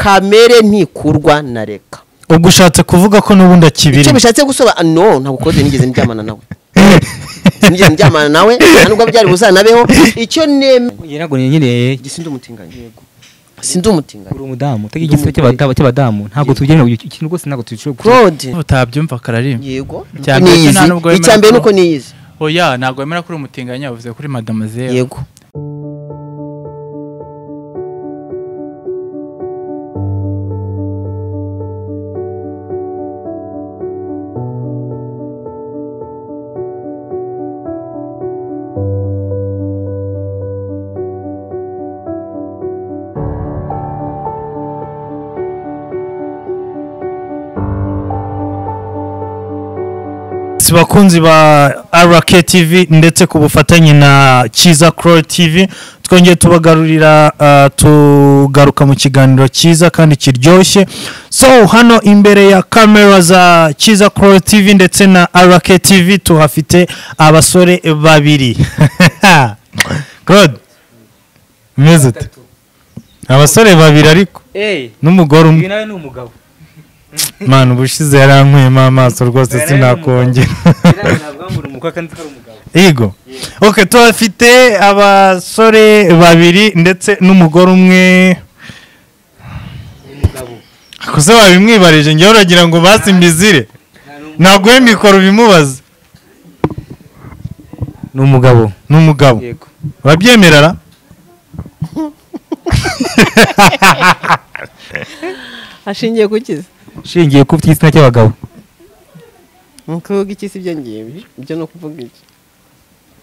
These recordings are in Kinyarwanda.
kamere ntikurwa na reka. ubwo ushatse kuvuga ko n'ubundi akibiri icyo bishatse gusoba no ntabwo kode nigeze ndyamana nawe nigeze ndyamana nawe nubwo byari buzanabeho icyo neme yerago nyine gisinde umutinganye yego sindi umutinganye uri umudamu tege igiso cy'abadamu ntabwo tugena ikintu rwose ntabwo tubishobora Claude utabyumva kararirimba yego niyizi icyambere nuko niyizi oya ntabwo wemera kuri umutinganye yavuze kuri mademoiselle yego bakunzi ba RK TV ndetse ku bufatanye na Kiza Crow TV twongeye tubagarurira tugaruka mu kiganiro cyiza kandi kiryoshye. So hano imbere ya kamera za Kiza Crow TV ndetse na RK TV tuhafite abasore babiri. God mezute abasore babiri ariko n'umugore umwe nawe ni umugabo Manu bushize yarankuyemo amaso rwose sinakongera. Yego. Okay, tuhafite abasore babiri ndetse n'umugore umwe. Kuze babimwibarije ngiye uragira ngo basimbizire. Nagwe mikoro bimubaza. N'umugabo. Yego. Babyemerara? ashingiye kukiza shingiye ku by'igitsina cy'abagabo nkuvuga iki si byo ngiye ibyo no kuvuga iki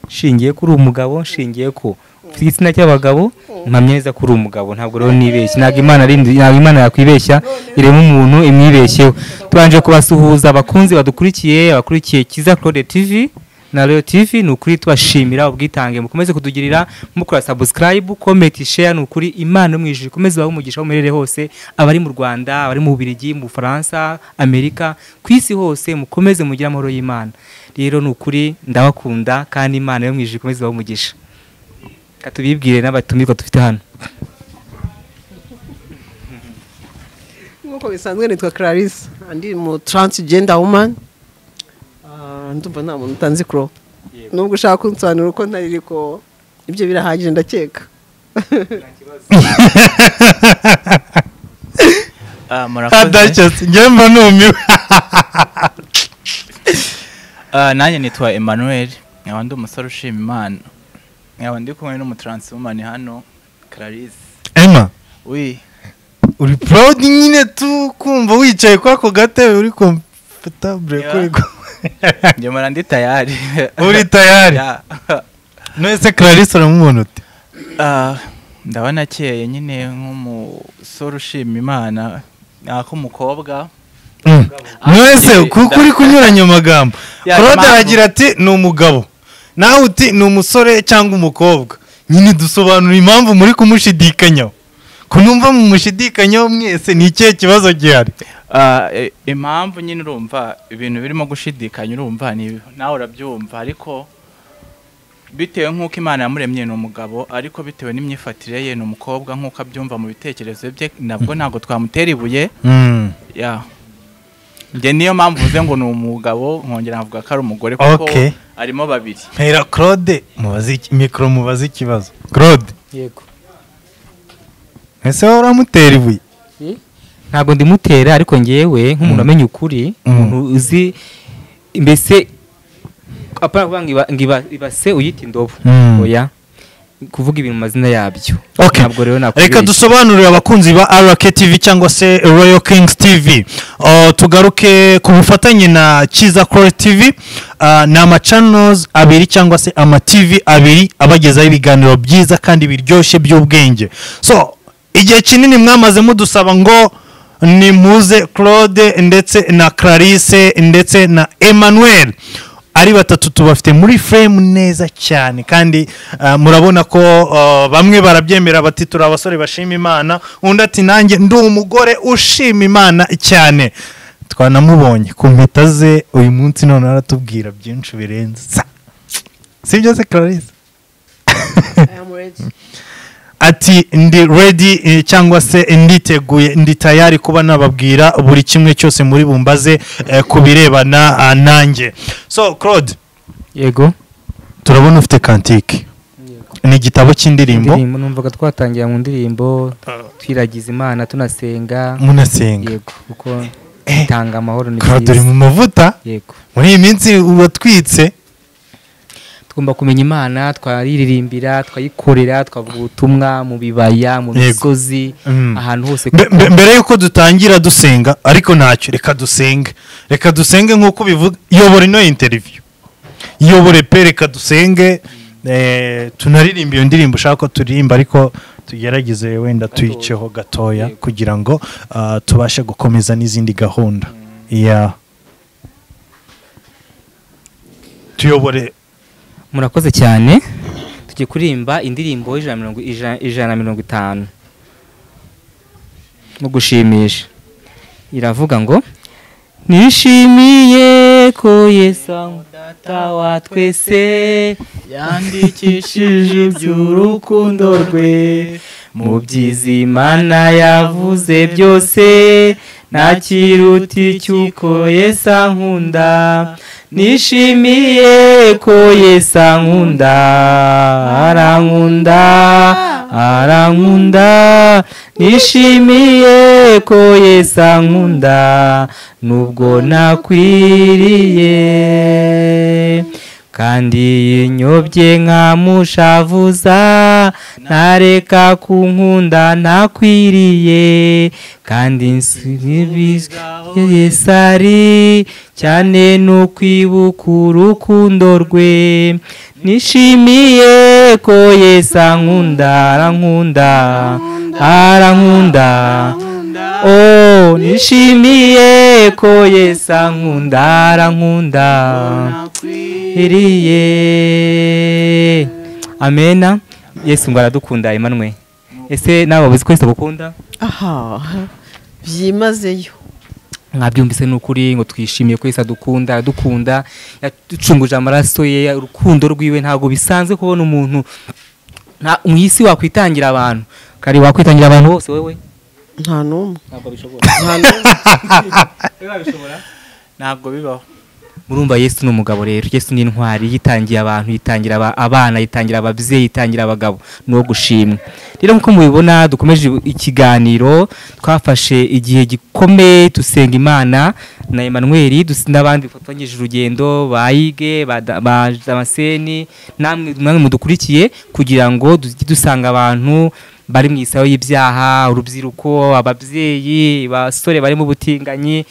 shingiye kuri umugabo shingiye ku by'igitsina cy'abagabo mpamyeza kuri umugabo ntabwo rero nibeshye ntabwo Imana yakwibeshya irema umuntu imwibeshyeho tubanje kubasuhuza abakunzi abakurikiye Kiza Crow TV na Royal TV nukuri tubashimira ubwitange mukomeze kudugirira mukora subscribe comment share nukuri Imana mwijije komeze bamugisha umerere hose abari mu Rwanda abari mu Bubiligi mu Faransa Amerika kwisi hose mukomeze mugira amahoro y'Imana rero nukuri ndabakunda kandi Imana yo mwijije komeze bamugisha katubibwire n'abatumirwa dufite hano nkuko bisanzwe nitwa Clarisse andi mu transgender woman ndumva nta muntu utanzi Crow nubwo ushaka kunsobanura uko ntari ko ibyo birahagije ndakeka murakoze ngemba numiwe nanjye nitwa Emmanuel nkaba ndi umusore ushima Imana nkaba ndi kumwe n'umutranswoman hano Clarisse Emma oui uri proud nyine tu kumva wicaye kwa ko gatebe uri comfortable kuri njye mara ndi tayari uri tayari nese Clarisse uramubona ute ndabona akeye nyine nk'umusore ushima Imana nako umukobwa nese kuko uri kunyuranya amagambo Claude aragira ati ni umugabo nawe uti ni umusore cyangwa umukobwa nyine dusobanura impamvu muri kumushidikanyaho kunumva mu mushidikanyaho mwese ni ikihe kibazo gihari impamvu nyine urumva ibintu birimo gushidikanya urumva nawe urabyumva ariko bitewe nk'uko Imana yamuremye ni umugabo ariko bitewe n'imyifatire ye ni umukobwa nk'uko abyumva mu bitekerezo bye ntabwo twamutera ibuye njye niyo mpamvu uvuze ngo ni umugabo nkongera nkavuga ko ari umugore kuko arimo babiri mpera Claude mikoro mubaze ikibazo Claude yego ese wowe uramutera ibuye ntabwo ndimutera ariko ngewe nk'umuntu amenya ukuri umuntu uzi mbese apara ngiba ibase uyita indobo oya kuvuga ibintu mazina yabyo ntabwo rero nakwibeshya reka dusobanurire abakunzi ba RK TV cyangwa se Royal Kings TV tugaruke ku bufatanye na Kiza Crow TV na ama channels abiri cyangwa se ama TV abiri abagezaho ibiganiro byiza kandi biryoshye by'ubwenge so igihe kinini mwamaze mudusaba ngo ni muze Claude ndetse na Clarisse ndetse na Emmanuel ari batatu tubafite muri frame neza cyane kandi murabona ko bamwe barabyemera bati turi abasore bashima Imana undi ati nanjye ndi umugore ushima Imana cyane twanamubonye ku mpeta ze uyu munsi none aratubwira byinshi birenze sibyo se Clarisse ati ndi ready cyangwa se nditeguye ndi tayari kuba nababwira buri kimwe cyose muri bumbaze kubirebana nanjye. So Claude, yego turabona ufite kantike, ni igitabo cy'indirimbo. Numvaga twatangira mu ndirimbo twiragiza Imana tunasenga, munasenga. Yego kuko itanga amahoro ni Claude uri mu mavuta. Yego muri iyi minsi uratwitse. Tugomba kumenya Imana, twaririmbira, twayikorera, twavuga ubutumwa mu bibaya, mu misozi, ahantu hose. Mbere yuko dutangira dusenga, ariko ntacyo, reka dusenge nk'uko bivuga. Yobora ino interview, yobore pe, reka dusenge, tunaririmba iyo ndirimbo ushaka ko turirimba, ariko tugerageze wenda tuyiceho gatoya kugira ngo tubashe gukomeza n'izindi gahunda. Tuyobore. Murakoze cyane. Tugiye kurimba indirimbo 150 no gushimisha. Iravuga ngo nishimiye ko Yesu data wa twese yandikishije iby'urukundo rwe mu byiza Imana yavuze byose, nta kiruti cy'uko Yesu ankunda. Nishimiye ko Yesu ankunda, arankunda. Nishimiye ko Yesu ankunda nubwo nakwiriye, kandi yinyobye nkamushavuza, ntareka kunkunda nakwiriye, kandi nsubizwa Yesu ari cyane n'ukwibuka urukundo rwe. Nishimiye ko Yesu ankunda, arankunda. Oh, nishimiye ko Yesu ankunda, arankunda. Iriye. Amena. Yesu ngo aradukunda Emmanuel. Ese nawe wabuze ko Yesu agukunda? Aha, byimazeyo. Mwabyumvise n'ukuri ngo twishimiye ko Yesu adukunda, yaducunguje amaraso ye, urukundo rwiwe ntago bisanzwe kubona umuntu mu isi wakwitangira abantu. Kari wakwitangira abantu bose wewe? Nta numwe. Ntabwo bishobora. Ntabwo bibaho. Murumva Yesu ni umugabo rero. Yesu ni intwari, yitangiye abantu, yitangira abana, yitangira ababyeyi, yitangira abagabo, no gushimwa. Rero nkuko mubibona dukomeje ikiganiro, twafashe igihe gikomeye tusenga Imana na Emmanuel n'abandi bifatanyije urugendo, bayige bamaseni, namwe mudukurikiye kugira ngo dusanga abantu bari mu isaho y'ibyaha, urubyiruko, ababyeyi, basore bari mu butinganyi,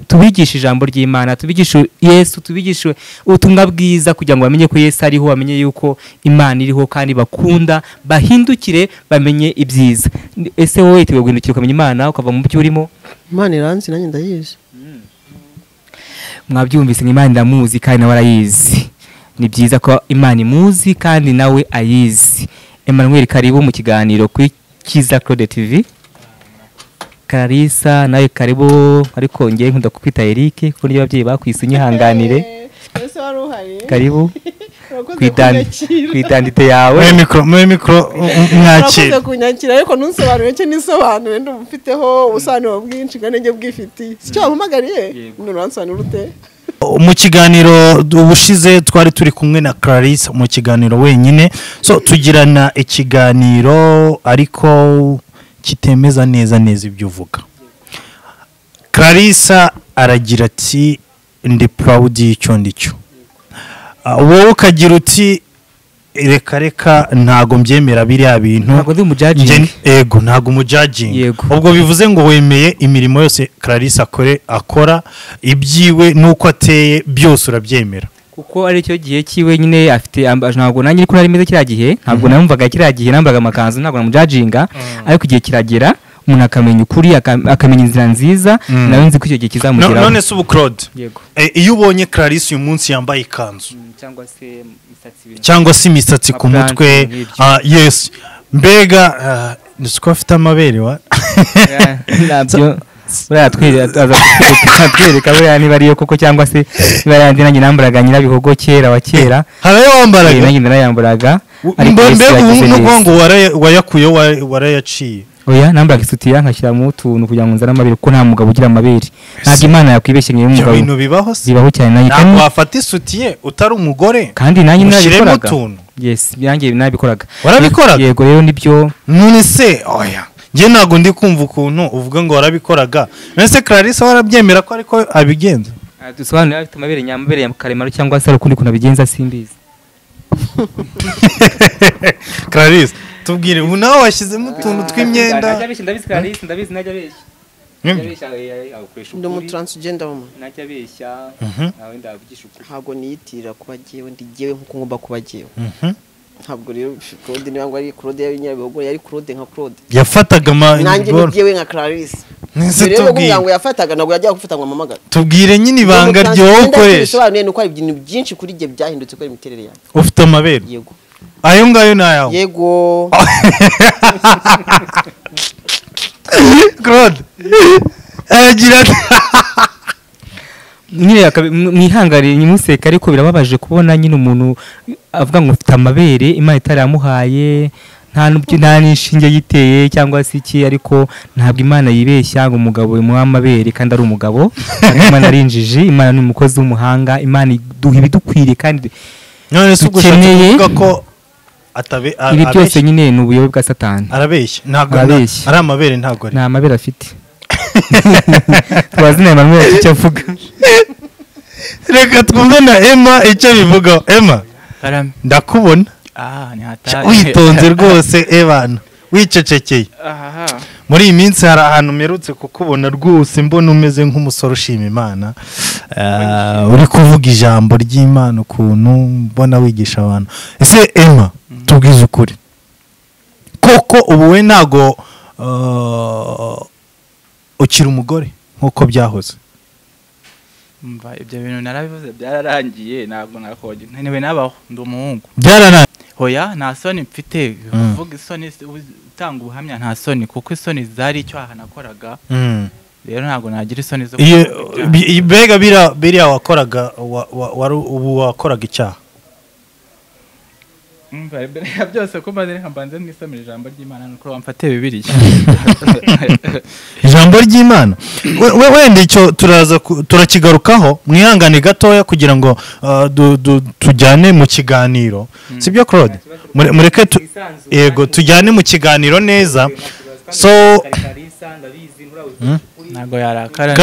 tubigisha ijambo ry'Imana, tubigisha Yesu, tubigisha ubutumwa bwiza kugira ngo bamenye ko Yesu ariho, bamenye yuko Imana iriho kandi bakunda, bahindukire bamenye ibyiza. Ese wowe witeguye guhindukira ukamenya Imana ukava mu byo urimo? Imana iranzi nanjye ndayizi. Mwabyumvise ngo Imana ndamuzi kandi nawe arayizi. Ni byiza ko Imana imuzi kandi nawe ayizi. Emmanuel, karibu mu kiganiro kuri Kiza Claude TV. Karisa nawe karibu, ariko ngiye nkunda kukwita Eric kuko niyo ababyeyi bakwise unyihanganire. Ese wari uhari? Karibu kwidandite yawe. Mu mikro mwakira. Urakoze kunyakira, ariko nunsobanure cyo nisobanure ndumufiteho ubusobanuro bwinshi kandi nge bwifitiye. Cyo wampamagariye? Nuransobanura ute? Mu kiganiro ubushize twari turi kumwe na Clarisse mu kiganiro wenyine, so tugirana ikiganiro ariko kitemeza neza ibyo uvuga. Clarisse aragira ati ndi proud y'icyo ndicyo, wowe ukagira uti reka ntago mbyemera biriya bintu, ntago ndi umujudging. Ego ntago umujudging. Ubwo bivuze ngo wemeye imirimo yose Clarisse akora, ibyiwe nuko ateye byose urabyemera? Kuko ari cyo gihe kiwe nyine afite, ntago nanjye ariko nari meze kiriya gihe, ntabwo namumvaga kiriya gihe, nambaga amakanzu, ntago namujudginga, ariko igihe kiragera umuntu akamenya ukuri, akamenya inzira nziza, nawe nzi ko icyo gihe kizamugeraho. None se ubu Claude, iyo ubonye Clarisse uyu munsi yambaye ikanzu cyangwa se imisatsi ku mutwe, yes, mbega niko afite amabere wa nabyo atwereka buriya niba ariyo koko, cyangwa se niba yandi nanjye nambaraga nyirabihogo kera wa kera, harayo wambaraga nanjye narayambaraga, ariko Yesu mbega yagize no kuvuga neza. ngo wayakuye warayaciye. Oya nambara isutiya nkashyiramo utuntu kugira ngo nzane amabere kuko nta mugabo ugira amabere. Ntabwo Imana yakwibeshye ngiye Ibyo umugabo. bintu bibaho se. Bibaho cyane nanjye Ntabwo wafata isutiye utari umugore. kandi nanjye Ushyiremo nabikoraga. utuntu. Yes, byanjye nabikoraga. Warabikoraga? Yego rero nibyo. None se oya. Njye ntabwo ndi kumva ukuntu uvuga ngo warabikoraga. Nese Clarisse warabyemera ko ariko abigenza. Dusobanurira afite amabere nyamabere ya karemano cyangwa se ukundi kuntu abigenza simbizi. Clarisse tubwire ubu nawe washyizemo utuntu tw'imyenda. Ndabizi Clarisse, ndabizi najya abeshya. ndi umutransgender woman Najya abeshya. Nawe ndavugisha ukuri. ntabwo niyitirira kuba jyewe ndi jyewe nk'uko ngomba kuba jyewe ntabwo rero Claude niba ngo ari Claude y'Inyabihogo yari Claude nka Claude Yafataga nanjye ni jyewe nka Clarisse Nese rero tubwire. kugira ngo yafataga ntabwo yajya gufata ngo amamagara Tubwire nyine ibanga ryowe ukoresha. bisobanuye nuko hari ibintu byinshi kuri jye byahindutse ko imiterere yawe Ufite amabere. yego Ayo ngayo nayawe. yego Claude. Aragira ati nyine mwihangare nyimuseka ariko birababaje kubona nyine umuntu avuga ngo ufite amabere Imana itari yamuhaye nta nishinge yiteye cyangwa se iki ariko ntabwo Imana yibeshya ngo umugabo imuha amabere kandi ari umugabo Imana ari injiji Imana ni umukozi w'umuhanga Imana iduha ibidukwiriye kandi none se ugushaka ko ibi byose nyine ni ubuyobe bwa Satani arabeshya ntabwo ari amabere ntabwo ari nta amabere afite twazina Emmanuel icyo avuga reka twumve na Emma icyo bivuga. Emma ndakubona ni Atari witonze rwose ebana wicecekeye muri iyi minsi hari ahantu mperutse kukubona rwose mbona umeze nk'umusore ushima Imana uri kuvuga ijambo ry'Imana ukuntu mbona wigisha abantu. Ese Emma tubwize ukuri koko ubu we ntago ukiri umugore nk'uko byahoze? ibyo bintu narabivuze byararangiye ntabwo nakoje ntewe nabaho ndi umuhungu byararangiye. Hoya nta soni mfite uvuga isoni utanga ubuhamya nta soni kuko isoni zari icyaha nakoraga rero ntabwo nagira isoni zo mbega biriya wakoraga ubu wakoraga icyaha mbere ya byose ko maze reka mbanze nisomera ijambo ry'Imana nuko bamfate Bibiliya ijambo ry'Imana wenda icyo turakigarukaho mwihangane gatoya kugira ngo tujyane mu kiganiro sibyo Claude mureke yego tujyane mu kiganiro neza so ntago yarakara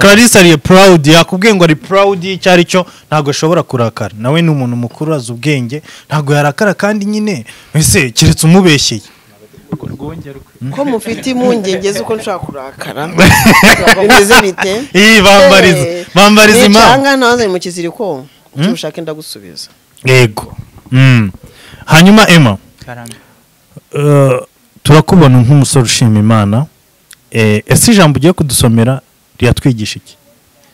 Clarisse ari proud yakubwiye ngo ari proud cyari cyo ntago ashobora kurakara nawe ni umuntu mukuru azi ubwenge ntago yarakara kandi nyine ese kiretse umubeshyeye ko mufite impungenge z'uko nshaka kurakara bimeze bite bambariza imana cyangwa naze mu kiziriko ushaka ndagusubiza yego hanyuma Emma turakubona nk'umusore ushima Imana ese ijambo ugiye kudusomera riratwigisha iki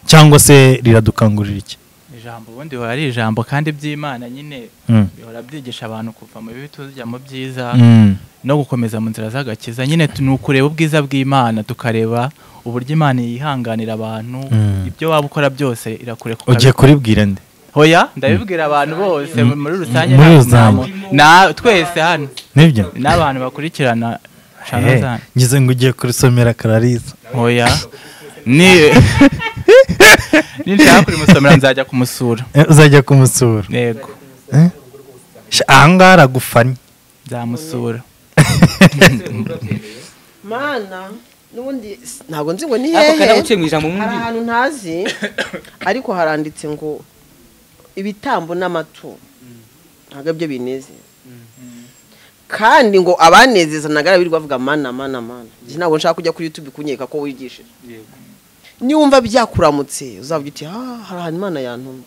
cyangwa se riradukangurira iki? ijambo ubundi hari ijambo kandi by'Imana nyine bihora byigisha abantu kuva mu bibi tujya mu byiza no gukomeza mu nzira z'agakiza nyine ni ukureba ubwiza bw'Imana tukareba uburyo Imana yihanganira abantu ibyo waba ukora byose irakureka ugiye kuribwira nde? Hoya ndabibwira abantu bose muri rusange na twese hano nibyo n'abantu bakurikirana ngize ngo ugiye kurisomera Clarisse. Hoya nshaka kurimusomera nzajya kumusura. Uzajya kumusura? Yego. Ahangaha aragufanye nzamusura. Mana nubundi ntabwo nzi ngo ni hehe ahantu ntazi ariko haranditse ngo ibitambo n'amatungo ntabwo byo bineze kandi ngo abanezeza nagara biri bavuga mana ntabwo nshaka kujya kuri YouTube kunyeka ko wigishije niwumva byakuramutse uzavuga uti hari ahantu Imana yantumye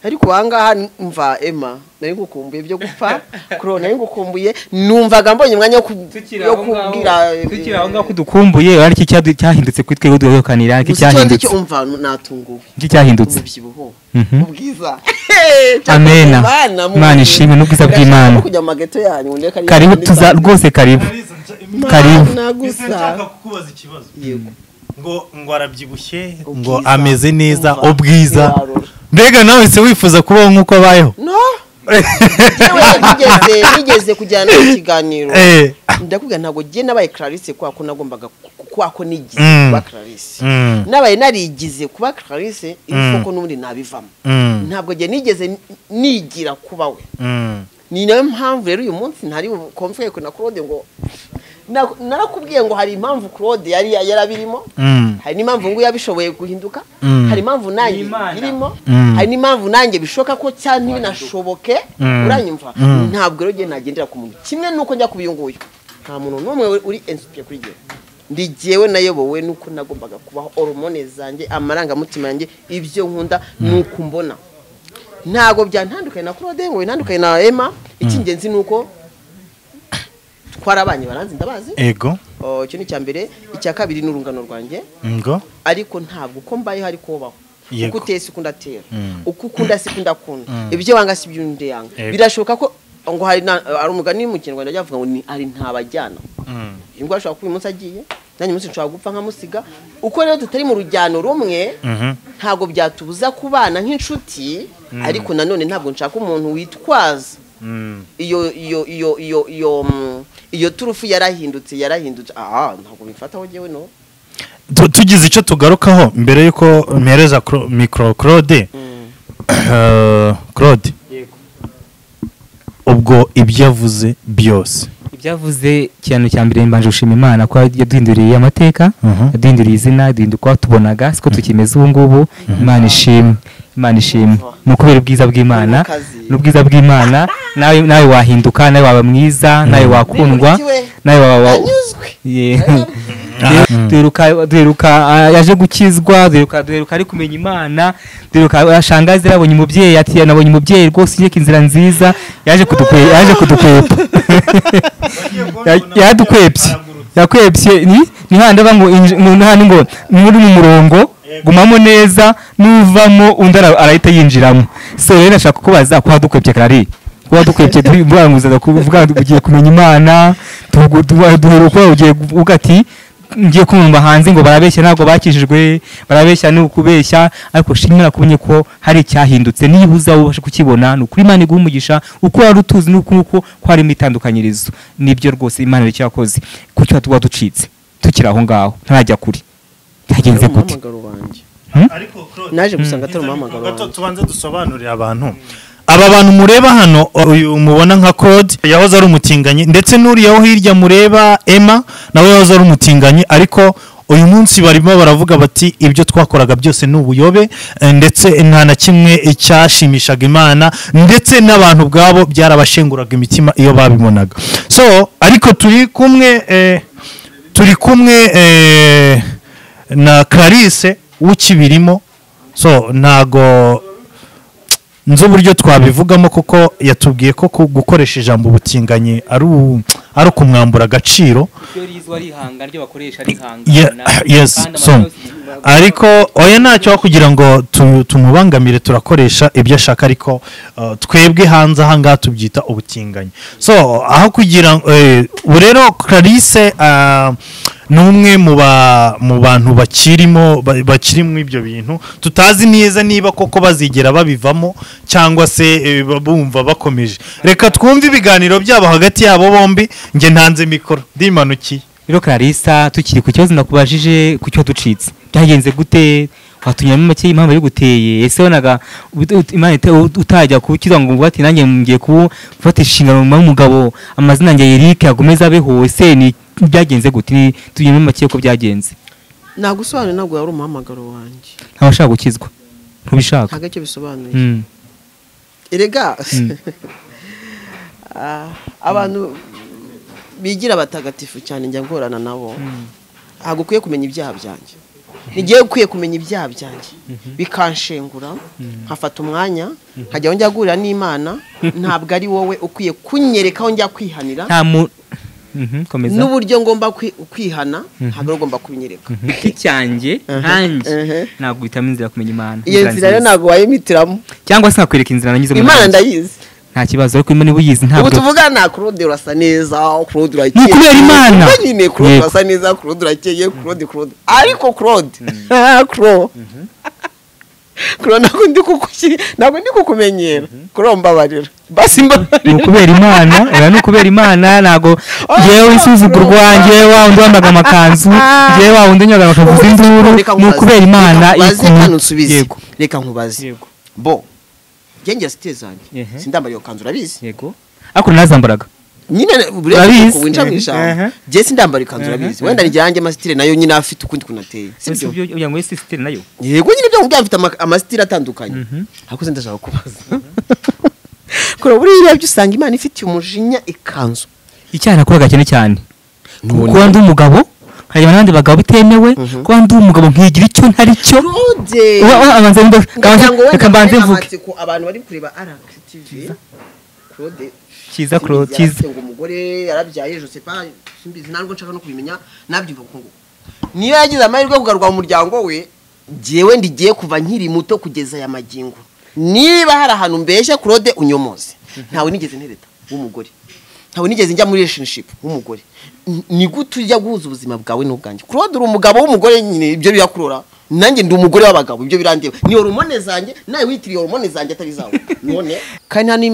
ariko bangaha mva Emma nari ngukumbuye byo gupfa corona nari ngukumbuye numvaga mbonye umwanya wo kubwira tukira aho ngaho dukumbuye ari iki cyahindutse kwitwe gudokanira iki cyahindutse umva natunguwe iki cyahindutse ubyibuho ubwiza amen Imana ishimwe n'ubwiza bw'Imana kujya mu mageto yanyu karibu tuza rwose karibu nshaka kukubaza ikibazo ngo arabyibushye ngo ameze neza ubwiza mbega nawe se wifuza kubaho nk'uko abayeho? No nigeze kujyana mu kiganiro ndakubwira ntabwo giye nabaye Clarisse kwa ko nagombaga kwako nigize kuba Clarisse nabaye narigize kuba Clarisse ifoko n'ubundi nabivamo ntabwo giye nigeze nigira kuba we ni nayo mpamvu rero uyu munsi ntari komfeye ko na Claude ngo narakubwiye ngo hari impamvu Claude yari yarabirimo hari n'impamvu ngo yabishoboye guhinduka hari impamvu nanjye irimo hari n'impamvu nanjye bishoka ko cyane ntibinashoboke uranyumva ntabwo rero nagendera ku muntu kimwe nuko njya kubiyunguye nta muntu n'umwe uri inspire kuri giye ndigiyewe nayobowe nuko nagombaga kubaho hormone zanjye amarangamutima yanjye ibyo nkunda nuko mbona ntago byantandukanye na Claude ngo intandukanye na Emma ikingenzi nuko twarabanye baranzi ndabazi ego cyo ni cyambere icya kabiri n'urungano rwanjye ngo ariko ntabwo ko mbaye hari kubaho uko utese kundatera uko ukunda sikunda kunda ibyo wanga si byunde yanga birashoka ko ngo hari umugani mu Kinyarwanda yavuga ngo ni ari ntabajyana ingwa ashaka kuba umunsi agiye nanjye umunsi nshaka gupfa nkamusiga uko rero tutari mu rujyano rumwe ntago byatubuza kubana nk'inshuti ariko nanone ntabwo nshaka umuntu witwaza iyo turufu yarahindutse ntabwo bifataho jewe no tugize icyo tugarukaho mbere yuko mpereza micro Claude ubwo ibyavuze byose ibyavuze cyane cyambere mbanje gushima Imana ko yaduhinduriye amateka yaduhinduriye izina yaduhinduka tubonaga siko tukimeze ubu ngubu Imana ishimwe mukubera ubwiza bw'Imana n'ubwiza bw'Imana nawe wahinduka nawe waba mwiza nawe wakundwa nawe waba duheruka yaje gukizwa duheruka ari kumenya Imana duheruka ashangaze yabonye umubyeyi ati yanabonye umubyeyi rwose yeke inzira nziza yaje kudukwepa yakwepye ni hande bango handi ngo muri mu murongo gumamo neza nuvamo undi arahita yinjiramo so rero nashaka kubaza ko hadukwepye Clary wadukwepye duranguza kuvuga ugiye kumenya Imana duheruka ugiye ugati ngiye kumva hanze ngo barabeshya ntabwo bakijijwe barabeshya no kubeshya ariko shimira kubonye ko hari icyahindutse nibuza ubashe kukibona n'ukuri Imana igumugisha uko yarutuzi nuko kwari mitandukanyirizo nibyo rwose Imana iri cyakoze kucyo tuba ducitse tukira aho ngaho ntajya kuri yagenze gute ariko naje gusanga atari umuhamagaro gato tubanze dusobanurira abantu aba bantu mureba hano uyu mubona nka Claude yahoze ari umutinganyi ndetse n'uriyaho hirya mureba Emma nawe yahoze ari umutinganyi ariko uyu munsi barimo baravuga bati ibyo twakoraga byose n'ubuyobe ndetse nta na kimwe icyashimishaga Imana ndetse n'abantu bwabo byarabashenguraga imitima iyo babibonaga so ariko turi kumwe na Clarisse ukibirimo so ntago nzo buryo twabivugamo kuko yatubwiye ko gukoresha ijambo ubutinganyi ari ukumwambura agaciro yes so ariko oya ntacyo kugira ngo tumubangamire turakoresha ibyo ashaka ariko twebwe hanze aha ngaha tubyita ubutinganyi so aho kugira rero Clarisse numwe mu bantu bakirimo ibyo bintu tutazi neza niba koko bazigera babivamo cyangwa se bumva bakomeje reka twumve ibiganiro byabo hagati yabo bombi nge ntanze mikoro ndimanukiye rero Clarisse tukiri ku kibazo nakubajije ku cyo ducitse byagenze gute watunyamo make impamvu yo guteye ese wonaga Imana utajya kukiza ngo ati nanjye ngiye gufata inshingano mu mugabo amazina yanjye Eric agomeza abeho ese ni byagenze gute tunyemo make ko byagenze nagusobanura ntabwo yari umuhamagaro wanjye ntabashaka gukizwa ntubishaka ntabwo icyo bisobanuye erega abantu bigira abatagatifu cyane njya ngorana nabo ntabwo ukwiye kumenya ibyaha byanjye nigiye ukwiye kumenya ibyaha byanjye bikanshengura nkafata umwanya nkajya njya gurira n'Imana ntabwo ari wowe ukwiye kunyereka aho njya kwihanira n'uburyo ngomba kwihana ntabwo ugomba kubinyereka cyanjye hanjye ntabwo uhitamo inzira kumenya Imana iyo nzira rero ntabwo wayimitiramo cyangwa se nakwereka inzira nanyuze Imana ndayizi nta kibazo ariko Imana uyizi ntabwo ubu tuvuga na Claude urasa neza Claude urakeye ni kubera Imana nyine Claude urasa neza Claude urakeye Claude ariko Claude kuro ntabwo ndi kukumenyera kuro mbabarira basi mbabarira ukubera imana ni ukubera imana ntago jewe isuzuguro rwanjye wa undi wambaga amakanzu jewe wa undi nyaga amakanzu z'induru ni ukubera imana yego reka nkubaze bo genge sitezanye sindambara iyo kanzu urabizi yego ako nazambaraga nyine urabizi winja mwisha je sindambara ikanzu urabizi wenda njyange masitire nayo nyine afite ukundi kunateye sibyo uya ngo sitire nayo yego nyine byo ngafite amasitire atandukanye ariko se ndashaka kubaza kora buriya byo usanga imana ifite umujinya ikanzu icyana koraga cyane kuko ndi umugabo hari abandi bagabo bitemewe ko ndi umugabo nkigira icyo ntari cyo abanze mbanze mvuge ko abantu bari kureba RKTV Claude Kiza Claude Kiza ngo umugore yarabyaye je sais pas simbizi ntabwo nshaka no kubimenya nabyumva kuko niyo yagize amahirwe kugarwa mu muryango we jewe ndigiye kuva nkiri muto kugeza ya magingo niba hari ahantu mbeshya Claude unyomoze ntawe nigeze ntereta w'umugore ntawe nigeze njya muri relationship w'umugore ni gute ujya guhuza ubuzima bwawe n'ubwanjye Claude uri umugabo w'umugore nyine ibyo birakurora nanjye ndi umugore w'abagabo ibyo birandeba ni hormone zanjye nawe witiriye hormone zanjye atari zawe none kandi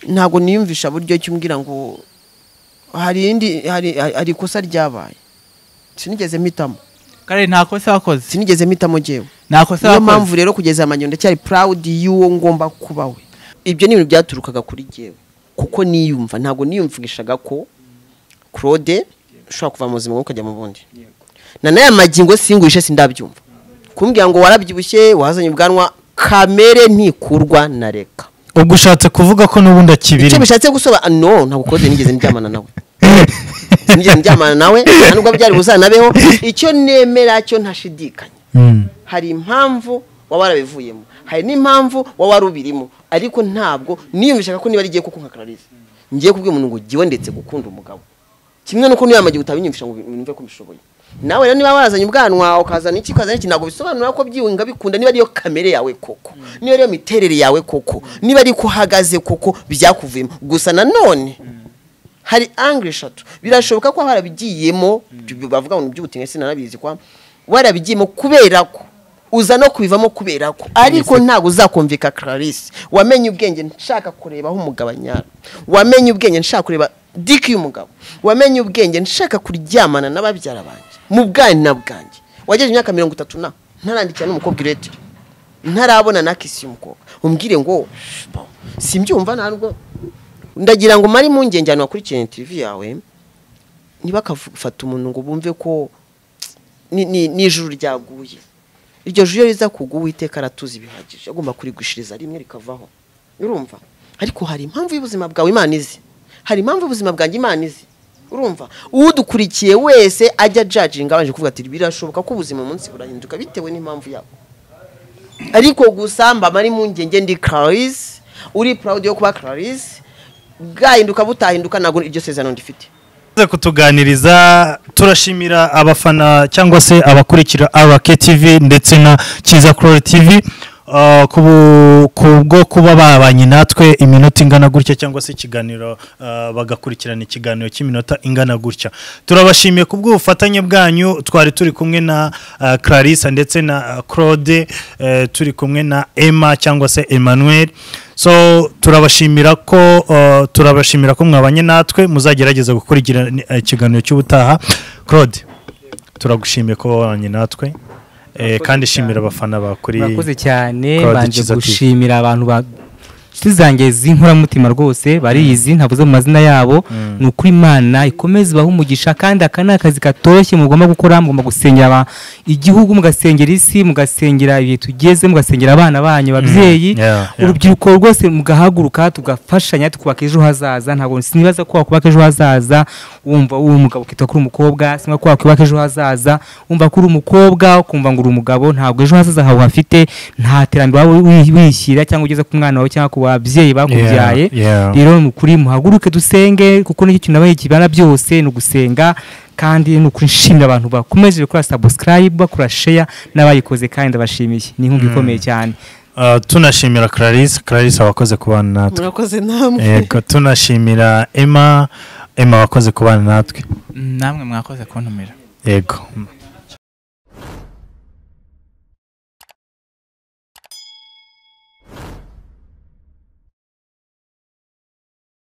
ntago niyumvisha buryo cyumbwira ngo hari kosa ryabaye sinigeze mitamo kare nta kosa wakoze sinigeze mitamo jewe nta kosa niyo wakoze mpamvu rero kugeza amanyonda cyari proud y'uwo ngomba kuba we ibyo ni ibintu byaturukaga kuri jewe kuko niyumva ntago niyumvishaga ko Claude ushobora kuva mu buzima ukajya mu bundi na naye magingo singurishe sindabyumva kumbwira ngo warabyibushye wazanye ubwanwa kamere ntikurwa na reka ubwo ushatse kuvuga ko n'ubundi akibiri icyo bishatse gusoba no ntabwo Claude nigeze ndyamana nawe nigeze ndyamana nawe nubwo byari buzanabeho icyo nemera cyo ntashidikanya hari impamvu wabarabivuyemo hari n'impamvu wawarubirimo ariko ntabwo niyumvishaga ko niba ari giye kuko nka Clarisse ngiye kubwira umuntu ngo giwe ndetse gukunda umugabo kimwe nuko niyo yamagiye utabinyumvisha ngo numve ko bishoboye nawe rero niba warazanye ubwanwa ukazana iki ntabwo bisobanura ko byiwinga bikunda niba ariyo kamere yawe koko niba ariyo miterere yawe koko niba ari ko uhagaze koko byakuvuyemo gusa nanone hari angle eshatu birashoboka ko harabigiyemo bavuga ngo by'ubutinge sinarabizi kwa warabigiyemo kubera ko uza no kubivamo kubera ko ariko ntago uzakumvika Clarisse wamenye ubwenge nshaka kureba aho umugabo nyara wamenye ubwenge nshaka kureba diki y'umugabo wamenye ubwenge nshaka kuryamana n'ababyara banje mu bwani na bwanjye wageje imyaka 30 na ntarandikira n'umukobwa irete ntarabona nakisi y'umukobwa umbwire ngo simbyumva narwo ndagira ngo mari mu ngenjyano kuri TV yawe niba kafata umuntu ngo bumve ko ni ijuru ryaguye iryo juru riza kuguha iteka aratuzi bihagije agomba kurigushiriza rimwe rikavaho urumva ariko hari impamvu y'ubuzima bwawe Imana izi hari impamvu y'ubuzima bwanjye Imana izi urumva udukurikiye wese ajya judging abanje kuvuga ati birashoboka ko ubuzima umunsi burahinduka bitewe n'impamvu yabo ariko gusamba mari mu ngenge ndi Clarisse uri proud yo kuba Clarisse bwahinduka butahinduka nago iryo sezerano ndifite kutuganiriza turashimira abafana cyangwa se abakurikira RKTV ndetse na Kiza Claude TV kubwo kuba babanye natwe iminota ingana gutya cyangwa se ikiganiro bagakurikirana ikiganiro cy'iminota ingana gutya turabashimiye kubw'ubufatanye bwanyu twari turi kumwe na Clarisse ndetse na Claude turi kumwe na Emma cyangwa se Emmanuel so turabashimira ko mwabanye natwe muzagerageza gukurikira ikiganiro cy'ubutaha Claude turagushimiye ko wabanye natwe kandi shimira abafana bakuri bakoze cyane banje gushimira abantu tuzange zinkora mutima rwose bariyizi ntavuze mu mazina yabo nukuri Imana ikomeze baho umugisha kandi akana akazi katoroshye mugomba gukora mugomba gusengera igihugu mugasengera isi mugasengera ibihe tugeze mugasengera abana banyu babyeyi urubyiruko rwose mugahaguruka tugafashanya tukubaka ejo hazaza ntabwo sinibaza ko wakubaka ejo hazaza wumva uwo mugabo kitwa kuri umukobwa singa ko wakubaka ejo hazaza wumva kuri umukobwa ukumva ngo uri umugabo ntabwo ejo hazaza hawe hafite nta terambere wishyira cyangwa ugeze ku mwana wawe cyangwa ababyeyi bakubyaye rero mukuri muhaguruke dusenge kuko n'icyo kintu nabaye kibana byose no gusenga kandi no kunshimira abantu bakomeje gukora subscribe bakora share n'abayikoze kandi abashimiye ni inkunga ikomeye cyane tunashimira Clarisse wakoze kubana natwe murakoze namwe yego tunashimira Emma wakoze kubana natwe namwe mwakoze kuntumira yego